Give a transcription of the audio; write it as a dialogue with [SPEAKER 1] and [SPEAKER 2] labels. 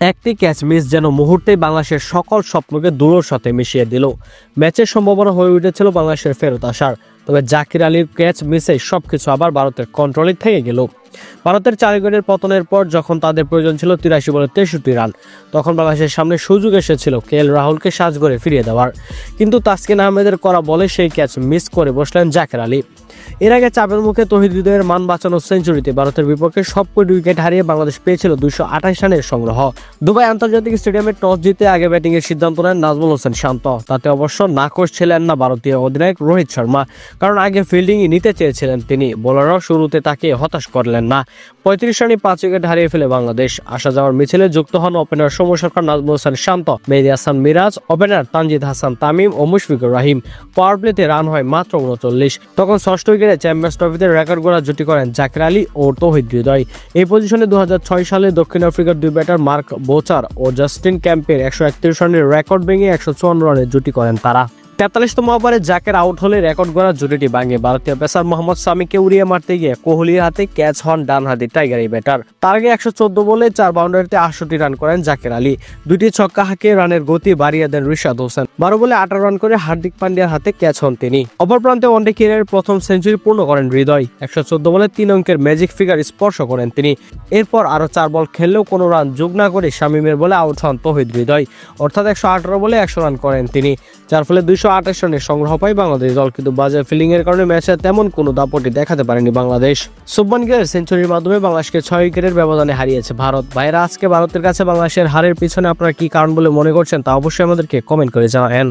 [SPEAKER 1] একটি catch miss যেন মুহূর্তেই বাংলাদেশের সকল স্বপ্নকে দূরের সাথে মিশিয়ে দিল। ম্যাচের সম্ভাবনা হয়ে উঠেছিল বাংলাদেশের ফেরত আসার, তবে জাকির আলীর ক্যাচ মিসে সবকিছু আবার ভারতের কন্ট্রোলে থেকে গেল। ভারতের 4 উইকেটের পতনের পর যখন তাদের প্রয়োজন ছিল 83 বলে 63 রান, তখন বাংলাদেশের সামনে সুযোগ এসেছিল কেএল রাহুলকে সাজঘরে ফিরিয়ে দেওয়ার, কিন্তু তাসকিন আহমেদের করা বলে সেই ক্যাচ মিস করে বসলেন জাকির আলী। এর আগে চাপের মুখে তৌহিদ হৃদয়ের মান বাঁচানো সেঞ্চুরিতে ভারতের বিপক্ষে সবকটি উইকেট হারিয়ে বাংলাদেশ পেয়েছিল 228 রানের সংগ্রহ। দুবাই আন্তর্জাতিক স্টেডিয়ামে টস জিতে আগে ব্যাটিংয়ের সিদ্ধান্ত নেন নাজমুল হোসেন শান্ত। তাতে অবশ্য নাখোশ ছিলেন না ভারতীয় অধিনায়ক রোহিত শর্মা, কারণ আগে ফিল্ডিংই নিতে চেয়েছিলেন তিনি। বোলাররাও শুরুতে তাকে হতাশ করলেন না। 35 রানে 5 উইকেট হারিয়ে ফেলে বাংলাদেশ। আসা যাওয়ার মিছিলে যুক্ত হন ওপেনার সৌম্য সরকার, নাজমুল হোসেন শান্ত, মেহেদী হাসান মিরাজ, ওপেনার তানজিদ হাসান তামিম ও মুশফিকুর রহিম। পাওয়ার প্লেতে রান হয় মাত্র 39। তখন 6ষ্ঠ উইকেটে চ্যাম্পিয়ন্স ট্রফিতে রেকর্ড গড়া জুটি করেন জাকির আলী ও তৌহিদ হৃদয়। এই পজিশনে 2006 সালে দক্ষিণ আফ্রিকার দুই ব্যাটার মার্ক বোচার ও জাস্টিন ক্যাম্পের 131 রানের রেকর্ড ভেঙে 154 রানের জুটি করেন তারা। 43তম ওভারে জাকের আউট হলে রেকর্ড গড়া জুটিটি ভাঙে। ভারতীয় পেসার মোহাম্মদ সামিকে উড়িয়ে মারতে গিয়ে কোহলির হাতে ক্যাচ হন ডানহাতি টাইগার এই ব্যাটার। তার আগে 114 বলে 4 বাউন্ডারিতে 68 রান করেন জাকির আলী। দুটি ছক্কা হাঁকিয়ে রানের গতি বাড়িয়ে দেন রিশাদ হোসেন। 12 বলে 18 রান করে হার্দিক পান্ডিয়ার হাতে ক্যাচ হন তিনি। অপর প্রান্তে ওয়ানডে ক্যারিয়ারের প্রথম সেঞ্চুরি পূর্ণ করেন হৃদয়। 114 বলে 3 অঙ্কের ম্যাজিক ফিগার স্পর্শ করেন তিনি। এরপর আরও 4 বল খেললেও কোনো রান যোগ না করে শামিমের বলে আউট হন তৌহিদ হৃদয়। অর্থাৎ 118 বলে 100 রান করেন তিনি, যার ফলে 228 রানের সংগ্রহ পায় বাংলাদেশ দল। কিন্তু বাজে ফিল্ডিং এর কারণে ম্যাচে তেমন কোনো দাপটি দেখাতে পারেনি বাংলাদেশ। শুভমান গিলের সেঞ্চুরির মাধ্যমে বাংলাদেশকে 6 উইকেটের ব্যবধানে হারিয়েছে ভারত। ভাইরা, আজকে ভারতের কাছে বাংলাদেশের হারের পিছনে আপনারা কি কারণ বলে মনে করছেন তা অবশ্যই আমাদেরকে কমেন্ট করে জানান।